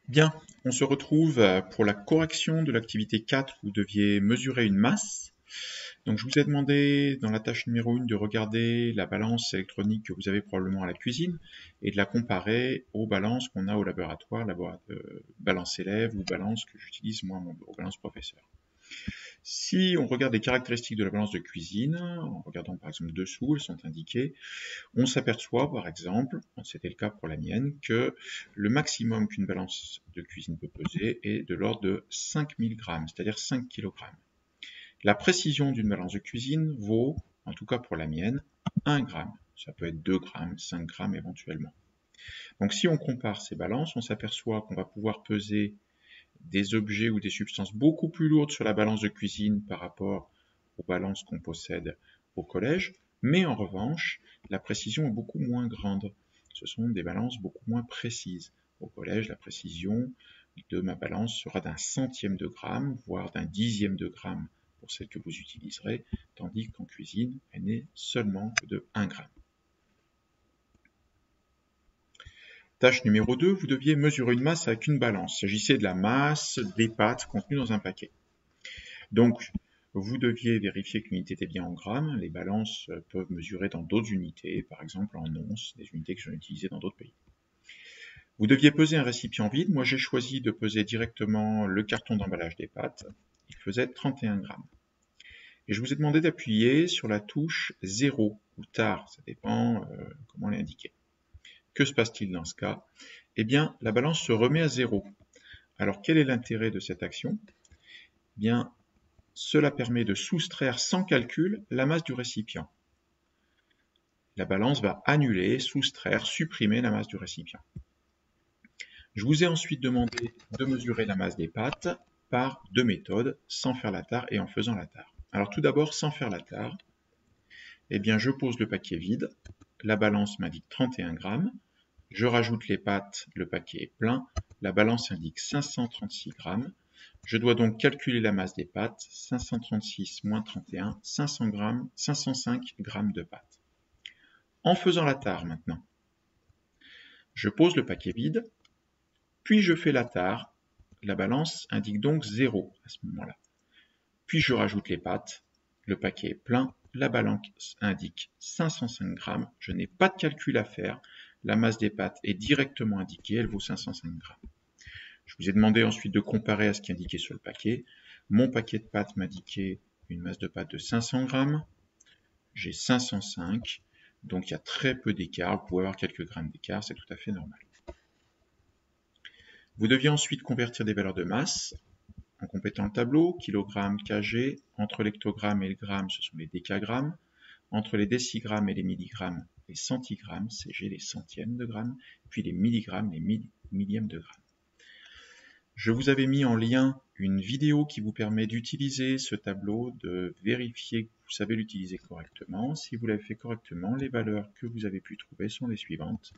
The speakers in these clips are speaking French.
Bien, on se retrouve pour la correction de l'activité 4 où vous deviez mesurer une masse. Donc je vous ai demandé dans la tâche numéro 1 de regarder la balance électronique que vous avez probablement à la cuisine et de la comparer aux balances qu'on a au laboratoire, balance élève ou balance que j'utilise moi à mon bureau, balance professeur. Si on regarde les caractéristiques de la balance de cuisine, en regardant par exemple dessous, elles sont indiquées, on s'aperçoit par exemple, c'était le cas pour la mienne, que le maximum qu'une balance de cuisine peut peser est de l'ordre de 5000 grammes, c'est-à-dire 5 kg. La précision d'une balance de cuisine vaut, en tout cas pour la mienne, 1 gramme. Ça peut être 2 grammes, 5 grammes éventuellement. Donc si on compare ces balances, on s'aperçoit qu'on va pouvoir peser des objets ou des substances beaucoup plus lourdes sur la balance de cuisine par rapport aux balances qu'on possède au collège, mais en revanche, la précision est beaucoup moins grande. Ce sont des balances beaucoup moins précises. Au collège, la précision de ma balance sera d'un centième de gramme, voire d'un dixième de gramme pour celle que vous utiliserez, tandis qu'en cuisine, elle n'est seulement de 1 gramme. Tâche numéro 2, vous deviez mesurer une masse avec une balance. Il s'agissait de la masse des pâtes contenues dans un paquet. Donc, vous deviez vérifier que l'unité était bien en grammes. Les balances peuvent mesurer dans d'autres unités, par exemple en onces, des unités que j'ai utilisées dans d'autres pays. Vous deviez peser un récipient vide. Moi, j'ai choisi de peser directement le carton d'emballage des pâtes. Il faisait 31 grammes. Et je vous ai demandé d'appuyer sur la touche 0 ou tard, ça dépend comment elle est indiquée. Que se passe-t-il dans ce cas? Eh bien, la balance se remet à 0. Alors, quel est l'intérêt de cette action? Eh bien, cela permet de soustraire sans calcul la masse du récipient. La balance va annuler, soustraire, supprimer la masse du récipient. Je vous ai ensuite demandé de mesurer la masse des pâtes par deux méthodes, sans faire la tare et en faisant la tare. Alors tout d'abord, sans faire la tare, eh bien, je pose le paquet vide, la balance m'indique 31 grammes, je rajoute les pâtes, le paquet est plein, la balance indique 536 grammes, je dois donc calculer la masse des pâtes, 536 moins 31, 500 grammes, 505 grammes de pâtes. En faisant la tare maintenant, je pose le paquet vide, puis je fais la tare, la balance indique donc 0 à ce moment-là. Puis je rajoute les pâtes, le paquet est plein, la balance indique 505 grammes, je n'ai pas de calcul à faire, la masse des pâtes est directement indiquée, elle vaut 505 grammes. Je vous ai demandé ensuite de comparer à ce qui est indiqué sur le paquet. Mon paquet de pâtes m'indiquait une masse de pâtes de 500 grammes, j'ai 505, donc il y a très peu d'écart, vous pouvez avoir quelques grammes d'écart, c'est tout à fait normal. Vous deviez ensuite convertir des valeurs de masse en complétant le tableau, kilogramme, kg, entre l'hectogramme et le gramme, ce sont les décagrammes, entre les décigrammes et les milligrammes, les centigrammes, CG, les centièmes de grammes, puis les milligrammes, les millièmes de grammes. Je vous avais mis en lien une vidéo qui vous permet d'utiliser ce tableau, de vérifier que vous savez l'utiliser correctement. Si vous l'avez fait correctement, les valeurs que vous avez pu trouver sont les suivantes.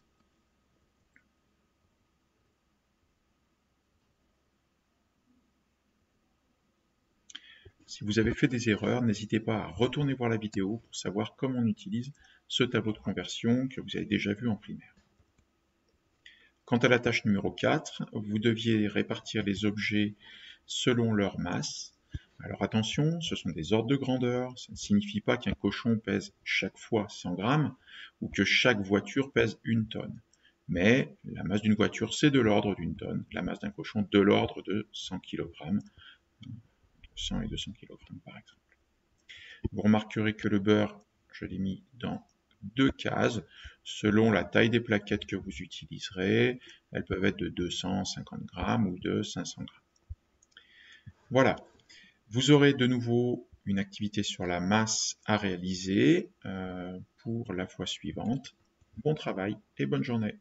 Si vous avez fait des erreurs, n'hésitez pas à retourner voir la vidéo pour savoir comment on utilise ce tableau de conversion que vous avez déjà vu en primaire. Quant à la tâche numéro 4, vous deviez répartir les objets selon leur masse. Alors attention, ce sont des ordres de grandeur, ça ne signifie pas qu'un cochon pèse chaque fois 100 grammes ou que chaque voiture pèse 1 tonne. Mais la masse d'une voiture, c'est de l'ordre d'une tonne, la masse d'un cochon de l'ordre de 100 kg, 100 et 200 kg par exemple. Vous remarquerez que le beurre, je l'ai mis dans deux cases, selon la taille des plaquettes que vous utiliserez. Elles peuvent être de 250 grammes ou de 500 grammes. Voilà. Vous aurez de nouveau une activité sur la masse à réaliser pour la fois suivante. Bon travail et bonne journée.